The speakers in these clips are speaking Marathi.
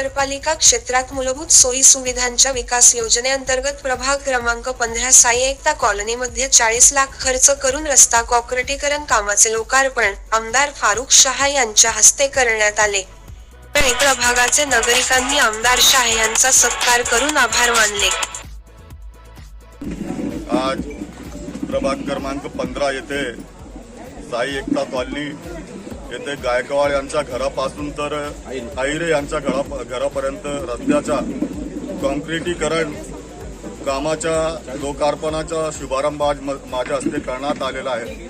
महानगरपालिका क्षेत्रात मूलभूत सोयी सुविधांच्या विकास योजनेअंतर्गत प्रभाग क्रमांक 15 साई एकता कॉलनीमध्ये 40 लाख खर्च करून रस्ता कॉन्क्रिटीकरण कामाचे लोकार्पण आमदार फारुख शाह यांच्या हस्ते करण्यात आले. यावेळी प्रभागाचे नागरिकांनी आमदार शाह यांचा सत्कार करून आभार मानले. आज प्रभाग क्रमांक 15 येथे साई एकता कॉलनी येथे गायकवाड यांच्या घरापासून तर आहिरे यांच्या घरापर्यंत रस्त्याच्या कॉन्क्रिटीकरण कामाच्या लोकार्पणाचा शुभारंभ आज माझ्या हस्ते करण्यात आलेला आहे.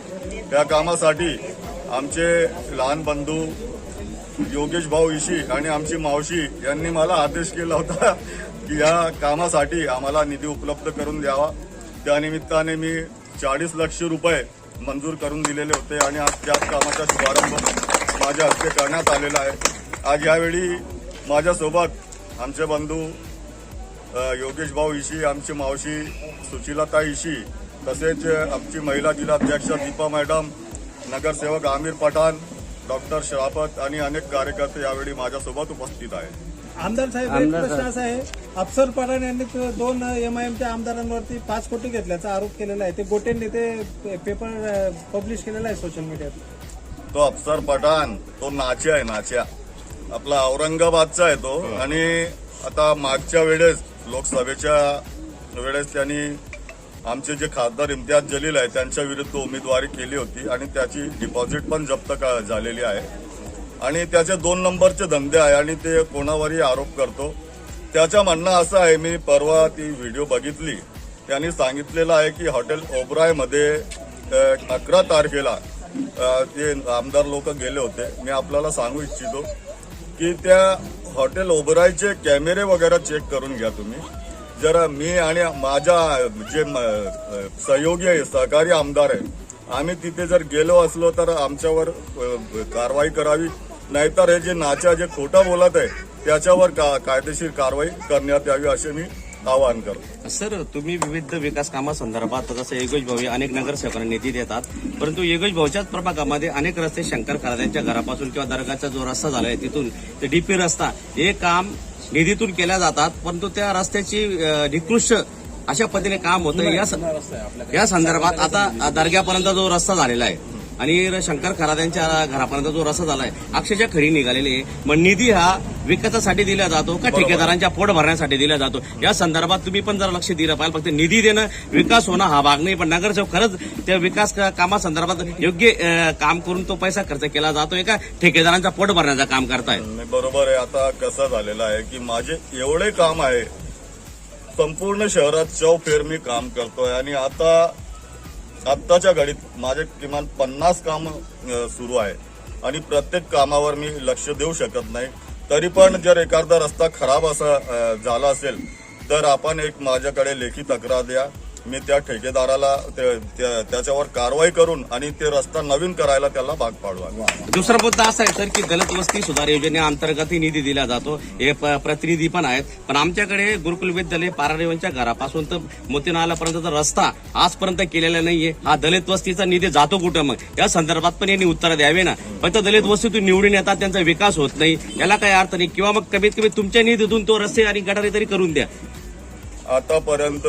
त्या कामासाठी आमचे लहान बंधू योगेश भाऊ इशी आणि आमची मावशी यांनी मला आदेश केला होता की या कामासाठी आम्हाला निधी उपलब्ध करून द्यावा. त्यानिमित्ताने मी 40 लाख रुपये मंजूर करून दिलेले होते आणि आज त्या कामाचा शुभारंभ माझ्या हस्ते करण्यात आलेला आहे. आज यावेळी माझ्यासोबत आमचे बंधू योगेश भाऊ इशी, आमची मावशी सुचिलाता इशी, तसेच आमची महिला जिल्हाध्यक्ष दीपा मॅडम, नगरसेवक आमिर पठाण, डॉक्टर शराफत आणि अनेक कार्यकर्ते यावेळी माझ्यासोबत उपस्थित आहेत. आमदार साहेब, एक प्रश्न असा आहे, अफसर पठाण यांनी 2 MIMच्या आमदारांवरती 5 कोटी घेतल्याचा आरोप केलेला आहे. ते गोटेंनी ते पेपर पब्लिश केलेला आहे सोशल मीडियात. तो अफसर पठाण तो नाच्या आहे, नाच्या आपला औरंगाबादचा आहे तो. आणि आता मागच्या वेळेस लोकसभेच्या वेळेस त्यांनी आमचे जे खासदार इम्तियाज जलील आहे त्यांच्या विरुद्ध उमेदवारी केली होती आणि त्याची डिपॉझिट पण जप्त झालेली आहे आणि त्याचे 2 नंबरचे धंदे आहे आणि ते कोणावरही आरोप करतो. त्याचं म्हणणं असं आहे, मी परवा ती व्हिडिओ बघितली, त्यांनी सांगितलेलं आहे की हॉटेल ओबरायमध्ये 11 तारखेला ते आमदार लोक गेले होते. मी आपल्याला सांगू इच्छितो की त्या हॉटेल ओबरायचे कॅमेरे वगैरे चेक करून घ्या तुम्ही. जर मी आणि माझ्या जे सहयोगी आहे, सहकारी आमदार आहे, आम्ही तिथे जर गेलो असलो तर आमच्यावर कारवाई करावी, नाहीतर हे जे नाच्या जे खोटं बोलत आहे त्याच्यावर कायदेशीर कारवाई करण्यात यावी असे मी आवाहन करतो. सर, तुम्ही विविध विकास कामासंदर्भात जसं योगेश भाऊ अनेक नगरसेवकांना निधी देतात, परंतु योगेश भाऊच्याच प्रभागामध्ये अनेक रस्ते शंकर खराद्यांच्या घरापासून किंवा दर्गाचा जो रस्ता झालाय तिथून ते डीपी रस्ता हे काम निधीतून केल्या जातात, परंतु त्या रस्त्याची निकृष्ट अशा पद्धतीने काम होतं. या संदर्भात आता दर्ग्यापर्यंत जो रस्ता झालेला आहे आणि शंकर खराद्यांच्या घरापर्यंत जो रस्ता झालाय अक्षरशः खरी निघालेली आहे. मग निधी हा विकासासाठी दिला जातो का ठेकेदारांच्या पोट भरण्यासाठी दिला जातो? या संदर्भात तुम्ही पण जरा लक्ष दिलं पाहिजे. फक्त निधी देणं, विकास होणं हा भाग नाही, पण नगरसेवक खरंच त्या विकास कामासंदर्भात योग्य काम करून तो पैसा खर्च केला जातोय का ठेकेदारांचा पोट भरण्याचं काम करताय? बरोबर आहे. आता कसं झालेलं आहे की माझे एवढे काम आहे, संपूर्ण शहरात चौफेर मी काम करतोय आणि आत्ताच्या घडीत माझे किमान 50 काम सुरू आहे आणि प्रत्येक कामावर मी लक्ष देऊ शकत नाही. तरी पण जर एखादा रस्ता खराब असा झाला असेल तर आपण एक माझ्याकडे लेखी तक्रार द्या, मी त्या ठेकेदाराला त्याच्यावर कारवाई करून आणि ते रस्ता नवीन करायला त्याला भाग पाडवा. दुसरा मुद्दा असा आहे सर की दलित वस्ती सुधार योजनेअंतर्गत निधी दिला जातो, हे प्रतिनिधी पण आहेत, पण आमच्याकडे गुरुकुल विद्यालय पारारेवांच्या घरापासून तर मोतीनालापर्यंतचा रस्ता आजपर्यंत केलेला नाहीये. हा दलित वस्तीचा निधी जातो कुठं? मग या संदर्भात पण यांनी उत्तर द्यावे ना. फक्त दलित वस्तीतून निवडून येतात, त्यांचा विकास होत नाही, याला काही अर्थ नाही. किंवा मग कमीत कमी तुमच्या निधीतून तो रस्ते आणि गटारी तरी करून द्या. आतापर्यंत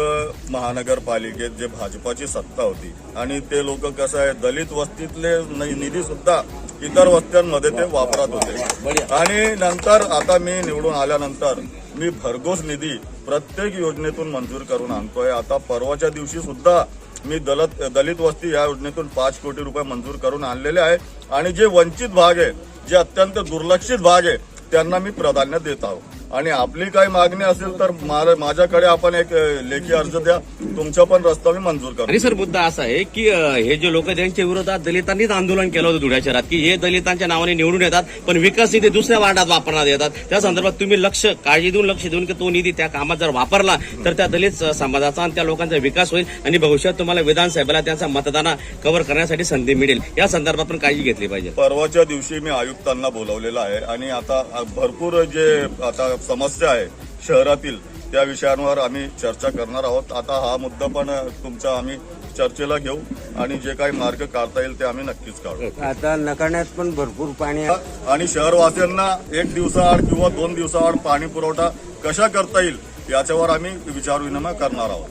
महानगरपालिकेत जे भाजपाची सत्ता होती आणि ते लोक कसं आहे दलित वस्तीतले निधी सुद्धा इतर वस्त्यांमध्ये ते वापरत होते आणि नंतर आता मी निवडून आल्यानंतर मी भरघोस निधी प्रत्येक योजनेतून मंजूर करून आणतोय. आता परवाच्या दिवशी सुद्धा मी दलित वस्ती या योजनेतून 5 कोटी रुपये मंजूर करून आणलेले आहे आणि जे वंचित भाग आहे, जे अत्यंत दुर्लक्षित भाग आहे, त्यांना मी प्राधान्य देत आहोत. आणि आपली काही मागणी असेल तर माझ्याकडे आपण एक लेखी अर्ज द्या, तुमचा पण रस्ता मी मंजूर करतो. आणि सर मुद्दा असा आहे की हे जे लोक त्यांच्या विरोधात दलितांनीच आंदोलन केलं होतं धुळ्या शहरात की हे दलितांच्या नावाने निवडून येतात पण विकास निधी दुसऱ्या वार्डात वापरण्यात येतात. त्या संदर्भात तुम्ही काळजी देऊन की तो निधी त्या कामात जर वापरला तर त्या दलित समाजाचा आणि त्या लोकांचा विकास होईल आणि भविष्यात तुम्हाला विधानसभेला त्यांचा मतदान कव्हर करण्यासाठी संधी मिळेल. या संदर्भात पण काळजी घेतली पाहिजे. परवाच्या दिवशी मी आयुक्तांना बोलावलेलं आहे आणि आता भरपूर जे आता समस्या आहे शहरातील त्या विषयांवर आम्ही चर्चा करणार आहोत. आता हा मुद्दा पण तुमचा आम्ही चर्चेला घेऊ आणि जे काही मार्ग काढता येईल ते आम्ही नक्कीच काढू. आता नकाण्यात पण भरपूर पाणी आहे. आणि शहरवासियांना 1 दिवसाआड किंवा 2 दिवसाआड पाणी पुरवठा कशा करता येईल याच्यावर आम्ही विचारविनिमय करणार आहोत.